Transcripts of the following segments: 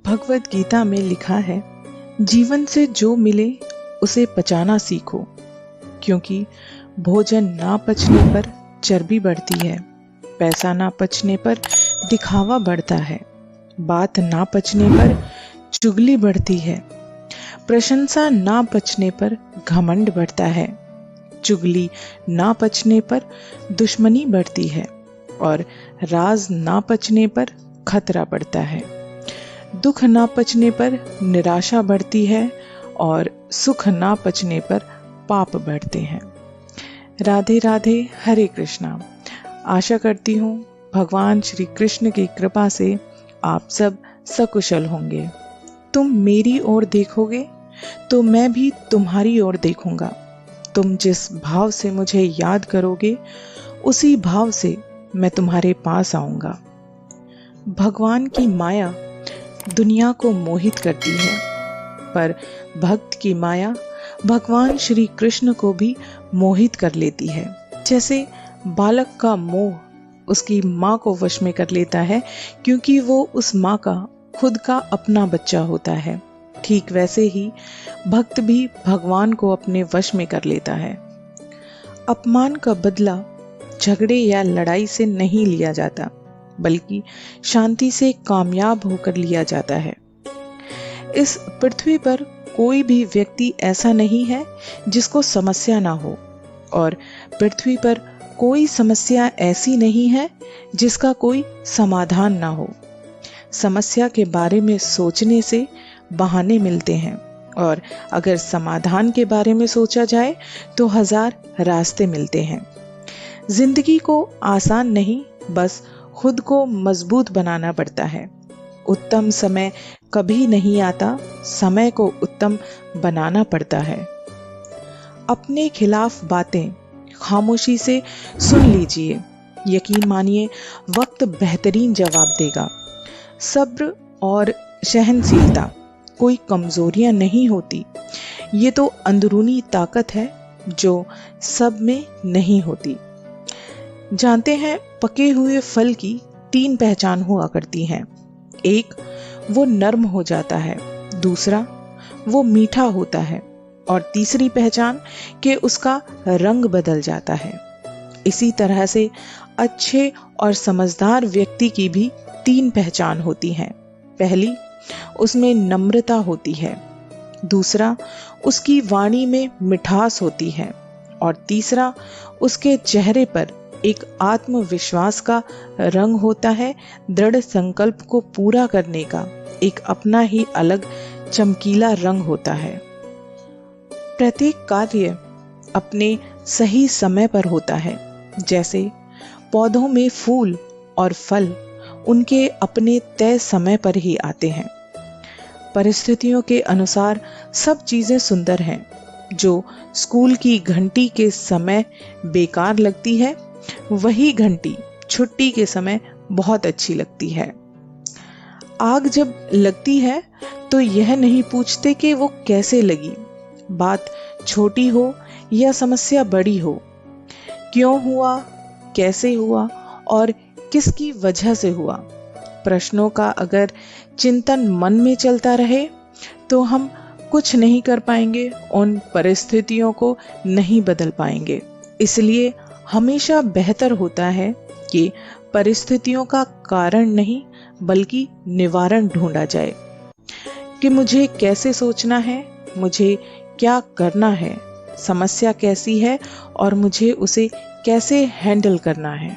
भगवत गीता में लिखा है, जीवन से जो मिले उसे पचाना सीखो, क्योंकि भोजन ना पचने पर चर्बी बढ़ती है, पैसा ना पचने पर दिखावा बढ़ता है, बात ना पचने पर चुगली बढ़ती है, प्रशंसा ना पचने पर घमंड बढ़ता है, चुगली ना पचने पर दुश्मनी बढ़ती है और राज ना पचने पर खतरा बढ़ता है। दुख ना पचने पर निराशा बढ़ती है और सुख ना पचने पर पाप बढ़ते हैं। राधे राधे, हरे कृष्णा। आशा करती हूँ भगवान श्री कृष्ण की कृपा से आप सब सकुशल होंगे। तुम मेरी ओर देखोगे तो मैं भी तुम्हारी ओर देखूंगा। तुम जिस भाव से मुझे याद करोगे उसी भाव से मैं तुम्हारे पास आऊंगा। भगवान की माया दुनिया को मोहित करती है, पर भक्त की माया भगवान श्री कृष्ण को भी मोहित कर लेती है। जैसे बालक का मोह उसकी माँ को वश में कर लेता है, क्योंकि वो उस माँ का खुद का अपना बच्चा होता है, ठीक वैसे ही भक्त भी भगवान को अपने वश में कर लेता है। अपमान का बदला झगड़े या लड़ाई से नहीं लिया जाता, बल्कि शांति से कामयाब होकर लिया जाता है। इस पृथ्वी पर कोई भी व्यक्ति ऐसा नहीं है जिसको समस्या ना हो, और पृथ्वी पर कोई समस्या ऐसी नहीं है जिसका कोई समाधान ना हो। समस्या के बारे में सोचने से बहाने मिलते हैं, और अगर समाधान के बारे में सोचा जाए तो 1000 रास्ते मिलते हैं। जिंदगी को आसान नहीं, बस खुद को मजबूत बनाना पड़ता है। उत्तम समय कभी नहीं आता, समय को उत्तम बनाना पड़ता है। अपने खिलाफ बातें खामोशी से सुन लीजिए, यकीन मानिए वक्त बेहतरीन जवाब देगा। सब्र और सहनशीलता कोई कमजोरियां नहीं होती, ये तो अंदरूनी ताकत है जो सब में नहीं होती। जानते हैं, पके हुए फल की 3 पहचान हुआ करती हैं। एक, वो नर्म हो जाता है, दूसरा वो मीठा होता है, और तीसरी पहचान कि उसका रंग बदल जाता है। इसी तरह से अच्छे और समझदार व्यक्ति की भी 3 पहचान होती हैं। पहली, उसमें नम्रता होती है, दूसरा उसकी वाणी में मिठास होती है, और तीसरा उसके चेहरे पर एक आत्मविश्वास का रंग होता है। दृढ़ संकल्प को पूरा करने का एक अपना ही अलग चमकीला रंग होता है। प्रत्येक कार्य अपने सही समय पर होता है। जैसे पौधों में फूल और फल उनके अपने तय समय पर ही आते हैं। परिस्थितियों के अनुसार सब चीजें सुंदर हैं। जो स्कूल की घंटी के समय बेकार लगती है, वही घंटी छुट्टी के समय बहुत अच्छी लगती है। आग जब लगती है तो यह नहीं पूछते कि वो कैसे लगी, बात छोटी हो या समस्या बड़ी हो, क्यों हुआ, कैसे हुआ और किसकी वजह से हुआ। प्रश्नों का अगर चिंतन मन में चलता रहे तो हम कुछ नहीं कर पाएंगे, उन परिस्थितियों को नहीं बदल पाएंगे। इसलिए हमेशा बेहतर होता है कि परिस्थितियों का कारण नहीं बल्कि निवारण ढूंढा जाए, कि मुझे कैसे सोचना है, मुझे क्या करना है, समस्या कैसी है और मुझे उसे कैसे हैंडल करना है।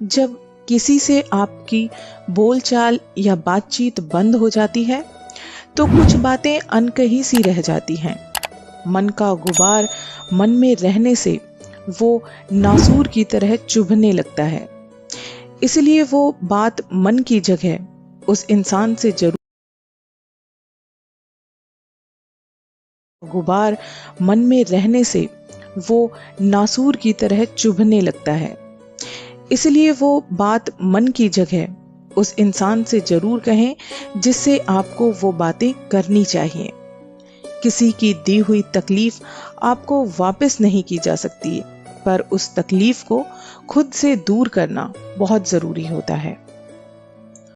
जब किसी से आपकी बोलचाल या बातचीत बंद हो जाती है तो कुछ बातें अनकही सी रह जाती हैं। मन का गुबार मन में रहने से वो नासूर की तरह चुभने लगता है। इसलिए वो बात मन की जगह उस इंसान से जरूर गुबार मन में रहने से वो नासूर की तरह चुभने लगता है। इसलिए वो बात मन की जगह उस इंसान से जरूर कहें जिससे आपको वो बातें करनी चाहिए। किसी की दी हुई तकलीफ आपको वापस नहीं की जा सकती, पर उस तकलीफ को खुद से दूर करना बहुत जरूरी होता है।